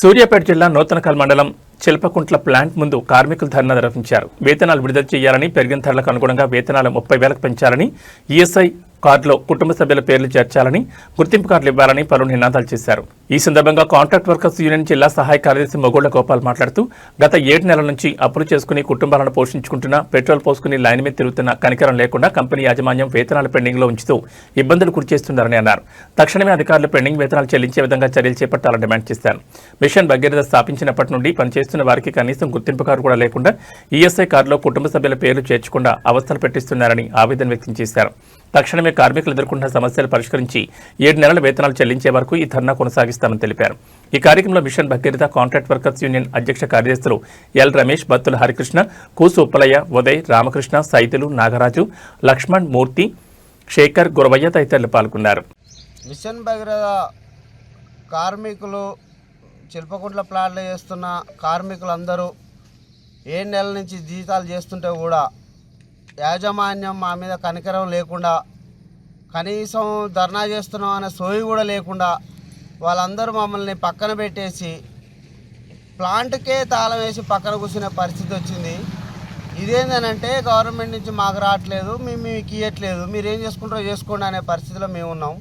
సూర్యాపేట జిల్లా నూతనకల్ మండలం చిల్పకుంట్ల ప్లాంట్ ముందు కార్మికులు ధర్నా నిర్వహించారు. వేతనాలు విడుదల చేయాలని, పెరిగిన ధరలకు అనుగుణంగా వేతనాలు 30,000కు పెంచాలని, ఈఎస్ఐ కార్డులో కుటుంబ సభ్యుల పేర్లు చేర్చాలని, గుర్తింపు కార్డులు ఇవ్వాలని పలు నినాదాలు చేశారు. ఈ సందర్భంగా కాంట్రాక్ట్ వర్కర్స్ యూనియన్ జిల్లా సహాయ కార్యదర్శి మొగోళ్ల గోపాల్ మాట్లాడుతూ, గత 7 నెలల నుంచి అప్పులు చేసుకుని కుటుంబాలను పోషించుకుంటున్న, పెట్రోల్ పోసుకుని లైన్ మీద తిరుగుతున్న కనికరం లేకుండా కంపెనీ యాజమాన్యం వేతనాలు పెండింగ్లో ఉంచుతూ ఇబ్బందులు గురిచేస్తున్నారని అన్నారు. తక్షణమే అధికారులు పెండింగ్ వేతనాలు చెల్లించే విధంగా చర్యలు చేపట్టాలని డిమాండ్ చేశారు. మిషన్ భగీరథ స్థాపించినప్పటి నుండి పనిచేస్తున్న వారికి కనీసం గుర్తింపు కార్డు కూడా లేకుండా, ఈఎస్ఐ కార్డులో కుటుంబ సభ్యుల పేర్లు చేర్చకుండా అవస్థలు పెట్టిస్తున్నారని ఆవేదన వ్యక్తం చేశారు. తక్షణమే కార్మికులు ఎదుర్కొంటున్న సమస్యలు పరిష్కరించి 7 నెలల వేతనాలు చెల్లించే వరకు ఈ ధర్నా కొనసాగిస్తామని తెలిపారు. ఈ కార్యక్రమంలో mission Bhagiratha contract workers union అధ్యక్ష కార్యదర్శులు ఎల్ రమేష్, బత్తుల హరికృష్ణ, కూసు ఉప్పలయ్య, ఉదయ్, రామకృష్ణ, సైతులు, నాగరాజు, లక్ష్మణ్, మూర్తి, శేఖర్, గురవయ్య తదితరులు పాల్గొన్నారు. మిషన్ భగీరథ కార్మికులు చిల్పకుంట్ల ప్లాంట్లో చేస్తున్న కార్మికులందరూ 7 నెలల నుంచి జీతాలు చేస్తుంటే కూడా యాజమాన్యం మా మీద కనికరం లేకుండా, కనీసం ధర్నా చేస్తున్నాం అనే సోయి కూడా లేకుండా వాళ్ళందరూ మమ్మల్ని పక్కన పెట్టేసి ప్లాంట్కే తాళం వేసి పక్కన కూర్చునే పరిస్థితి వచ్చింది. ఇదేంటంటే గవర్నమెంట్ నుంచి మాకు రావట్లేదు, మేము మీకు ఇవ్వట్లేదు, మీరు ఏం చేసుకుంటారో చేసుకోండి అనే పరిస్థితిలో మేము ఉన్నాం.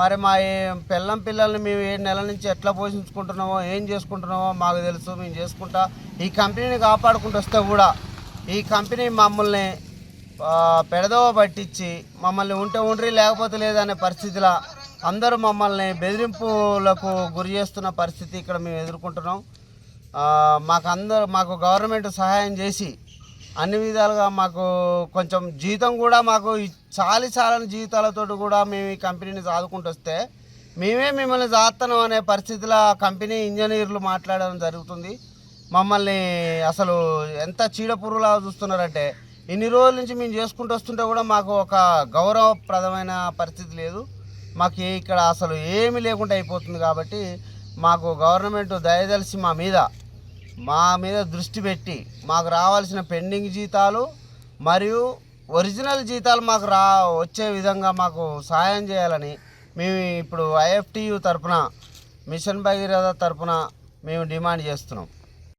మరి మా పిల్లల్ని మేము 7 నెలల నుంచి ఎట్లా పోషించుకుంటున్నామో, ఏం చేసుకుంటున్నామో మాకు తెలుసు. మేము చేసుకుంటా ఈ కంపెనీని కాపాడుకుంటూ వస్తే కూడా ఈ కంపెనీ మమ్మల్ని పెడదవ పట్టించి మమ్మల్ని ఉంటే ఉండ్రి లేకపోతే లేదనే పరిస్థితిలో అందరూ మమ్మల్ని బెదిరింపులకు గురి చేస్తున్న పరిస్థితి ఇక్కడ మేము ఎదుర్కొంటున్నాం. మాకు గవర్నమెంట్ సహాయం చేసి అన్ని విధాలుగా మాకు కొంచెం జీతం కూడా మాకు చాలని జీతాలతో కూడా మేము ఈ కంపెనీని సాదుకుంటూ వస్తే మేమే మిమ్మల్ని సాస్తున్నాం అనే పరిస్థితిలో కంపెనీ ఇంజనీర్లు మాట్లాడడం జరుగుతుంది. మమ్మల్ని అసలు ఎంత చీడపురుగులా చూస్తున్నారంటే, ఇన్ని రోజుల నుంచి మేము చేసుకుంటూ వస్తుంటే కూడా మాకు ఒక గౌరవప్రదమైన పరిస్థితి లేదు. మాకు ఇక్కడ అసలు ఏమీ లేకుండా అయిపోతుంది. కాబట్టి మాకు గవర్నమెంట్ దయదలిసి మా మీద దృష్టి పెట్టి మాకు రావాల్సిన పెండింగ్ జీతాలు మరియు ఒరిజినల్ జీతాలు మాకు వచ్చే విధంగా మాకు సహాయం చేయాలని మేము ఇప్పుడు IFTU తరఫున, మిషన్ భగీరథ తరఫున మేము డిమాండ్ చేస్తున్నాం.